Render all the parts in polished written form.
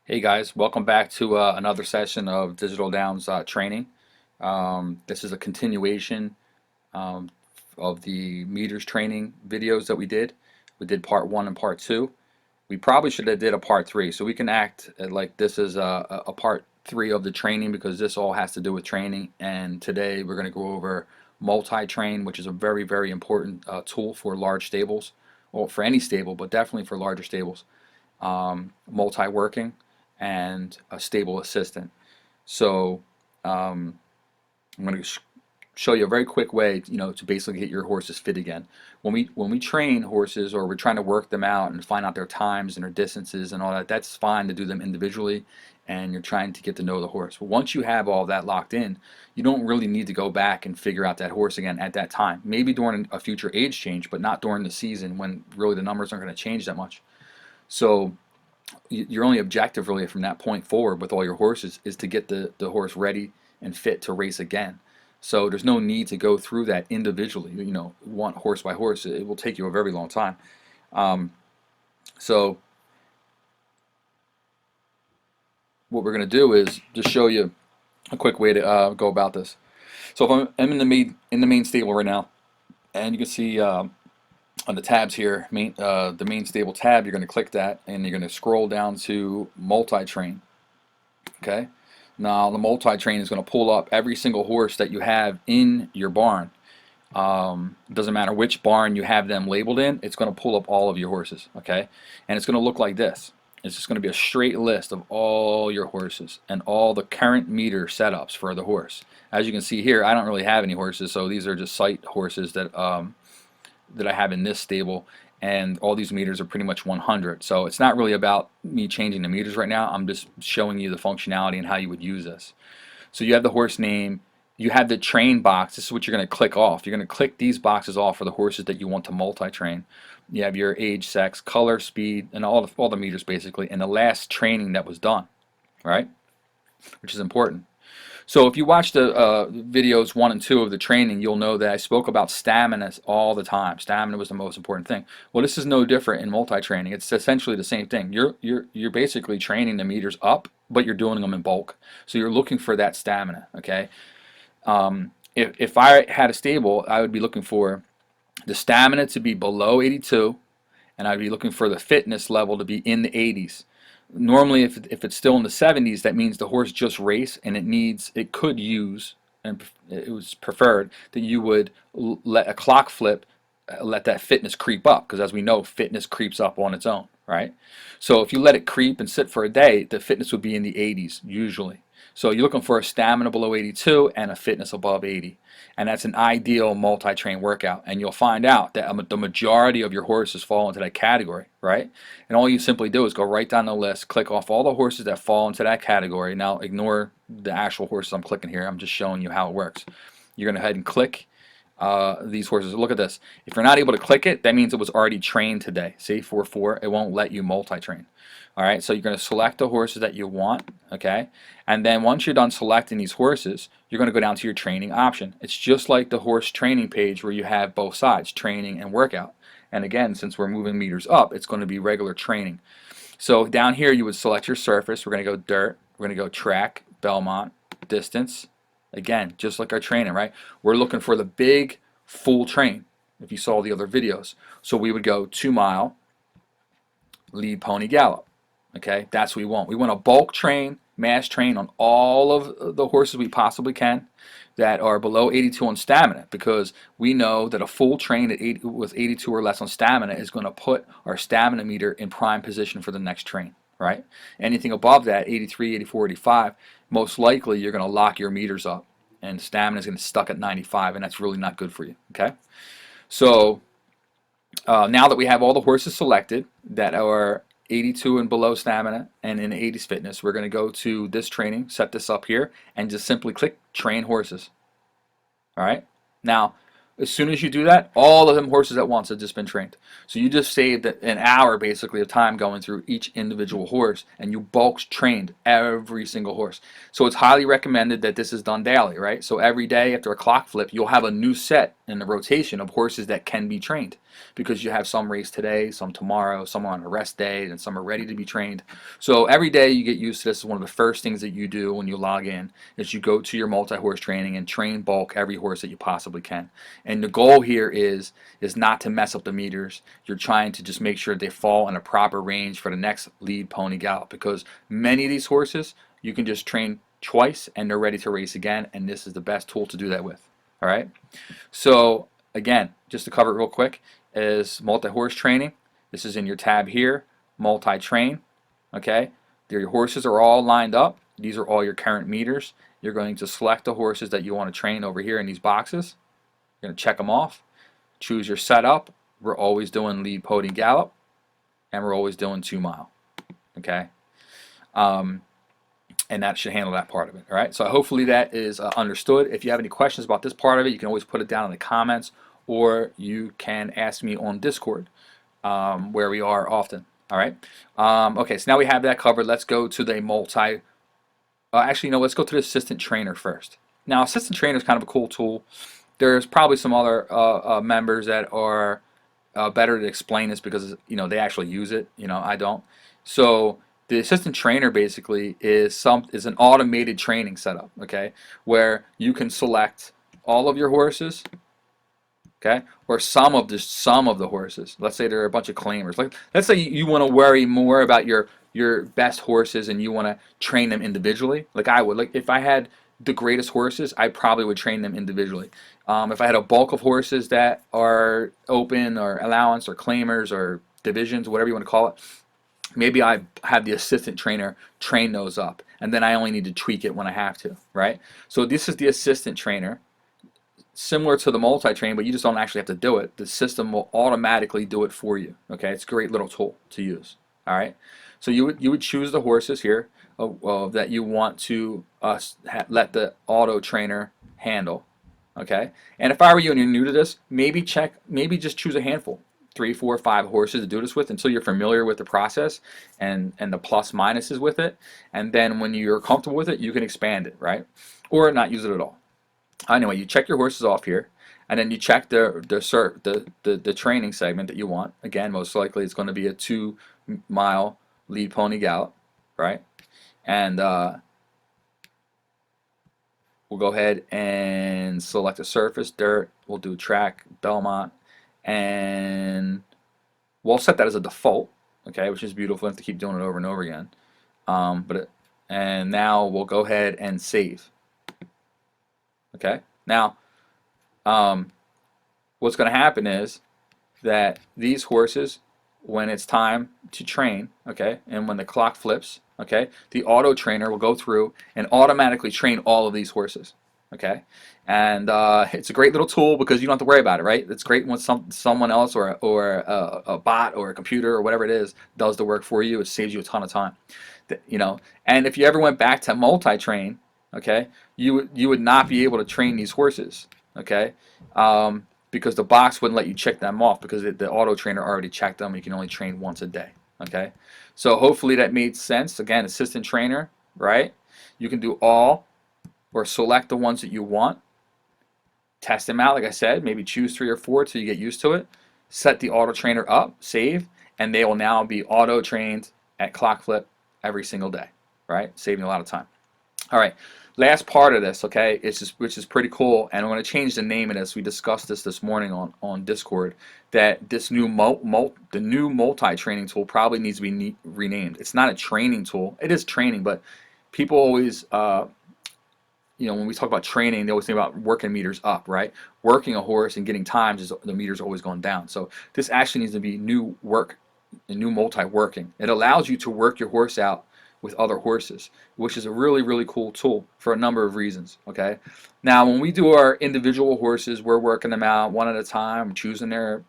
Hey guys, welcome back to another session of Digital Downs training. This is a continuation um, of the meters training videos that we did. We did part one and part two. We probably should have did a part three, so we can act like this is a part three of the training because this all has to do with training. And today we're going to go over multi-train, which is a very, very important tool for large stables, or for any stable, but definitely for larger stables. Multi-working and a stable assistant. So um, I'm going to show you a very quick way, to basically get your horses fit again. When we train horses or we're trying to work them out and find out their times and their distances and all that, that's fine to do them individually, and you're trying to get to know the horse. But once you have all that locked in, you don't really need to go back and figure out that horse again at that time. Maybe during a future age change, but not during the season when really the numbers aren't going to change that much. So your only objective really from that point forward with all your horses is to get the horse ready and fit to race again. So there's no need to go through that individually, one horse by horse. It will take you a very long time. Um, so what we're going to do is just show you a quick way to go about this. So if I'm in the main stable right now, and you can see on the tabs here, the main stable tab, you're going to click that, and you're going to scroll down to multi-train. Okay. Now the multi-train is going to pull up every single horse that you have in your barn. Doesn't matter which barn you have them labeled in, it's going to pull up all of your horses. Okay, and it's going to look like this. It's just going to be a straight list of all your horses and all the current meter setups for the horse. As you can see here, I don't really have any horses, so these are just sight horses that I have in this stable, and all these meters are pretty much 100. So it's not really about me changing the meters right now. I'm just showing you the functionality and how you would use this. So you have the horse name, you have the train box. This is what you're going to click off. You're going to click these boxes off for the horses that you want to multi-train. You have your age, sex, color, speed, and all the meters basically, and the last training that was done, right? Which is important. So if you watch the videos 1 and 2 of the training, you'll know that I spoke about stamina all the time. Stamina was the most important thing. Well, this is no different in multi-training. It's essentially the same thing. You're basically training the meters up, but you're doing them in bulk. So you're looking for that stamina. Okay. If I had a stable, I would be looking for the stamina to be below 82, and I'd be looking for the fitness level to be in the 80s. Normally, if it's still in the 70s, that means the horse just raced and it could use, and it was preferred that you would let a clock flip, let that fitness creep up, because as we know, fitness creeps up on its own, right? So if you let it creep and sit for a day, the fitness would be in the 80s usually. So you're looking for a stamina below 82 and a fitness above 80. And that's an ideal multi-train workout. And you'll find out that the majority of your horses fall into that category, right? And all you simply do is go right down the list, click off all the horses that fall into that category. Now ignore the actual horses I'm clicking here. I'm just showing you how it works. You're going to go ahead and click these horses. Look at this. If you're not able to click it, that means it was already trained today. See, 4-4, it won't let you multi-train. All right, so you're going to select the horses that you want, okay? And then once you're done selecting these horses, you're going to go down to your training option. It's just like the horse training page where you have both sides, training and workout. And again, since we're moving meters up, it's going to be regular training. So down here, you would select your surface. We're going to go dirt. We're going to go track, Belmont, distance. Again, just like our training, right? We're looking for the big full train, if you saw the other videos. So we would go 2 mile, lead pony gallop. Okay, that's what we want. We want a bulk train, mass train on all of the horses we possibly can that are below 82 on stamina, because we know that a full train with 82 or less on stamina is going to put our stamina meter in prime position for the next train, right? Anything above that, 83, 84, 85, most likely you're going to lock your meters up and stamina is going to stuck at 95, and that's really not good for you, okay? So now that we have all the horses selected that are 82 and below stamina and in 80s fitness, we're going to go to this training, set this up here, and just simply click train horses. All right. Now, as soon as you do that, all of them horses at once have just been trained. So you just saved an hour basically of time going through each individual horse, and you bulk trained every single horse. So it's highly recommended that this is done daily, right? So every day after a clock flip, you'll have a new set in the rotation of horses that can be trained. because you have some race today, some tomorrow, some on a rest day, and some are ready to be trained. So every day you get used to this. One of the first things that you do when you log in is you go to your multi-horse training and train bulk every horse that you possibly can. And the goal here is not to mess up the meters. You're trying to just make sure they fall in a proper range for the next lead pony gallop, because many of these horses you can just train twice and they're ready to race again, and this is the best tool to do that with. All right. So again, just to cover it real quick, is multi-horse training. This is in your tab here, multi-train. Okay, your horses are all lined up. These are all your current meters. You're going to select the horses that you want to train over here in these boxes. You're going to check them off. Choose your setup. We're always doing lead, pony, gallop, and we're always doing 2 mile. Okay, and that should handle that part of it. All right, so hopefully that is understood. If you have any questions about this part of it, you can always put it down in the comments, or you can ask me on Discord, where we are often. All right. Okay, so now we have that covered. Let's go to the actually, no, let's go to the assistant trainer first. Now, assistant trainer is kind of a cool tool. There's probably some other members that are better to explain this because they actually use it. I don't. So the assistant trainer basically is an automated training setup. Okay, where you can select all of your horses. Okay, or some of the horses. Let's say there are a bunch of claimers. Like, let's say you want to worry more about your best horses and you want to train them individually. Like I would. Like if I had the greatest horses, I probably would train them individually. If I had a bulk of horses that are open or allowance or claimers or divisions, whatever you want to call it, maybe I have the assistant trainer train those up, and then I only need to tweak it when I have to. Right. So this is the assistant trainer. Similar to the multi-train, but you just don't actually have to do it. The system will automatically do it for you. Okay, it's a great little tool to use. All right, so you would choose the horses here that you want to let the auto trainer handle. Okay, and if I were you and you're new to this, maybe just choose a handful, 3, 4, 5 horses to do this with until you're familiar with the process and the plus minuses with it, and then when you're comfortable with it, you can expand it, right, or not use it at all. Anyway, you check your horses off here, and then you check the training segment that you want. Again, most likely it's going to be a 2 mile lead pony gallop, right? And we'll go ahead and select a surface, dirt. We'll do track, Belmont, and we'll set that as a default, okay, which is beautiful. We have to keep doing it over and over again. And now we'll go ahead and save. Okay, now what's going to happen is that these horses, when it's time to train, okay, and when the clock flips, okay, the auto trainer will go through and automatically train all of these horses, okay, and it's a great little tool because you don't have to worry about it, right? It's great when someone else or a bot or a computer or whatever it is does the work for you. It saves you a ton of time, and if you ever went back to multi-train, okay, you would not be able to train these horses, okay, because the box wouldn't let you check them off because the auto trainer already checked them. You can only train once a day, okay. So hopefully that made sense. Again, assistant trainer, right? You can do all or select the ones that you want. Test them out, like I said. Maybe choose 3 or 4 till you get used to it. Set the auto trainer up, save, and they will now be auto trained at clock flip every single day, right? Saving a lot of time. All right, last part of this, okay, which is pretty cool, and I'm going to change the name of this. We discussed this morning on Discord, that this new multi-training tool probably needs to be renamed. It's not a training tool. It is training, but people always, when we talk about training, they always think about working meters up, right? Working a horse and getting times, the meters always going down. So this actually needs to be new multi-working. It allows you to work your horse out with other horses, which is a really, really cool tool for a number of reasons, okay? Now, when we do our individual horses, we're working them out one at a time, choosing their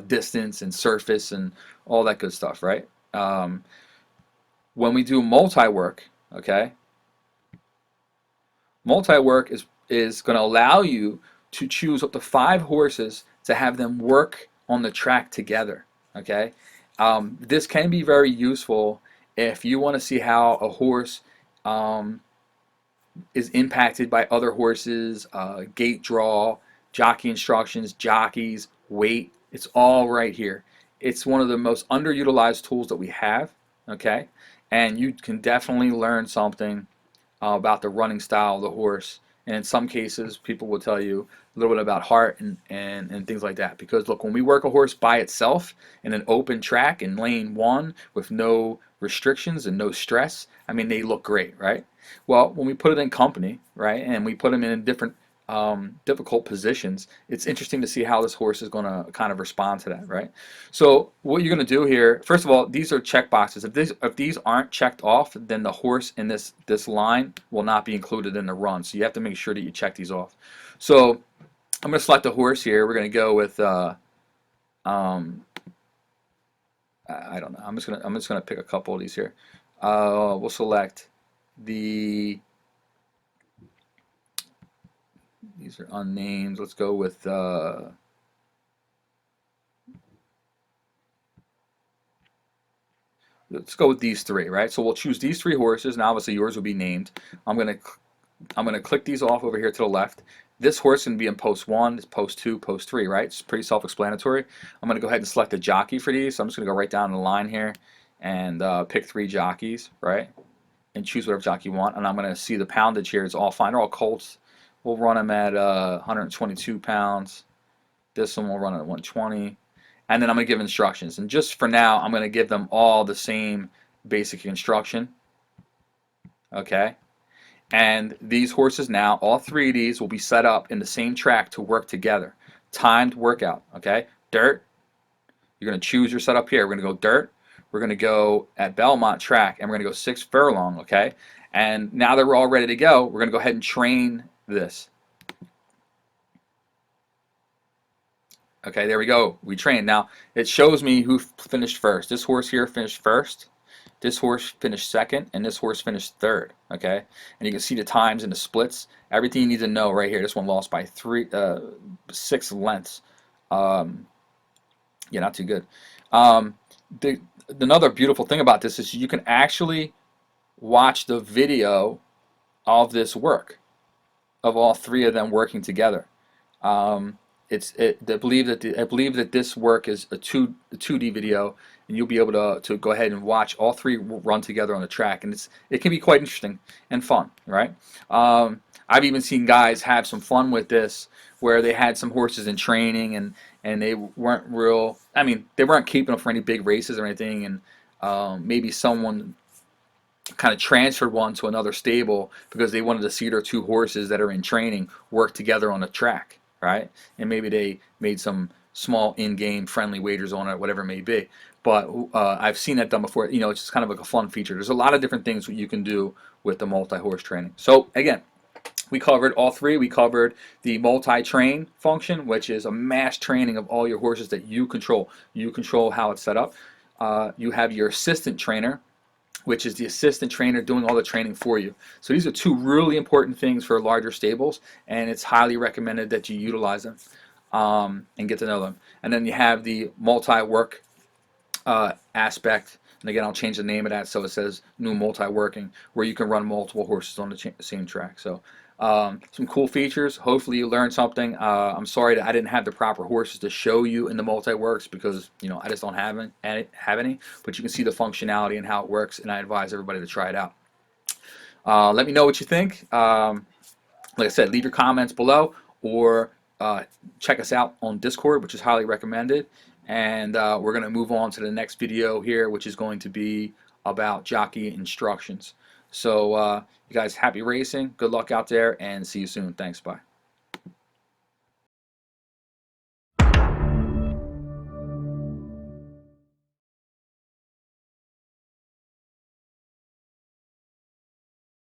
distance and surface and all that good stuff, right? When we do multi-work, okay, multi-work is going to allow you to choose up to 5 horses to have them work on the track together, okay? This can be very useful if you want to see how a horse is impacted by other horses, gait draw, jockey instructions, jockeys, weight. It's all right here. It's one of the most underutilized tools that we have, okay? And you can definitely learn something about the running style of the horse. And in some cases, people will tell you a little bit about heart and things like that. Because look, when we work a horse by itself in an open track in lane one with no restrictions and no stress, I mean, they look great, right? Well, when we put it in company, right, and we put them in different difficult positions, it's interesting to see how this horse is going to kind of respond to that, right? So what you're going to do here, first of all, these are check boxes. If these aren't checked off, then the horse in this line will not be included in the run. So you have to make sure that you check these off. So I'm going to select a horse here. We're going to go with I don't know. I'm just gonna pick a couple of these here. We'll select the. These are unnamed. Let's go with. Let's go with these three, right? So we'll choose these three horses, and obviously yours will be named. I'm gonna click these off over here to the left. This horse can be in post 1, post 2, post 3, right? It's pretty self-explanatory. I'm gonna go ahead and select a jockey for these. So I'm just gonna go right down the line here and pick 3 jockeys, right? And choose whatever jockey you want. And I'm gonna see the poundage here. It's all fine. They're all colts. We'll run them at 122 pounds. This one we'll run at 120. And then I'm going to give instructions. And just for now, I'm going to give them all the same basic instruction. Okay? And these horses now, all 3 of these will be set up in the same track to work together. Timed workout. Okay? Dirt. You're going to choose your setup here. We're going to go dirt. We're going to go at Belmont track. And we're going to go 6 furlong. Okay? And now that we're all ready to go, we're going to go ahead and train this. Okay, there we go. We trained. Now, it shows me who finished first. This horse here finished first. This horse finished second. And this horse finished third. Okay? And you can see the times and the splits. Everything you need to know right here. This one lost by 6 lengths. Yeah, not too good. Another beautiful thing about this is you can actually watch the video of this work, of all 3 of them working together. I believe that this work is a 2D video, and you'll be able to go ahead and watch all 3 run together on the track, and it can be quite interesting and fun, right? I've even seen guys have some fun with this, where they had some horses in training and they weren't real. I mean, they weren't keeping them for any big races or anything, and maybe someone kind of transferred one to another stable because they wanted to see their 2 horses that are in training work together on the track, right? And maybe they made some small in-game friendly wagers on it, whatever it may be. But I've seen that done before. You know, it's just kind of like a fun feature. There's a lot of different things you can do with the multi-horse training. So again, we covered all 3. We covered the multi-train function, which is a mass training of all your horses that you control. You control how it's set up. You have your assistant trainer, which is the assistant trainer doing all the training for you. So these are 2 really important things for larger stables, and it's highly recommended that you utilize them and get to know them. And then you have the multi-work aspect, and again, I'll change the name of that so it says new multi-working, where you can run multiple horses on the same track. So some cool features. Hopefully you learned something. I'm sorry that I didn't have the proper horses to show you in the multi-works because, you know, I just don't have any. But you can see the functionality and how it works, and I advise everybody to try it out. Let me know what you think. Like I said, leave your comments below, or check us out on Discord, which is highly recommended. And we're going to move on to the next video here, which is going to be about jockey instructions. So you guys, happy racing, good luck out there, and see you soon. Thanks, bye.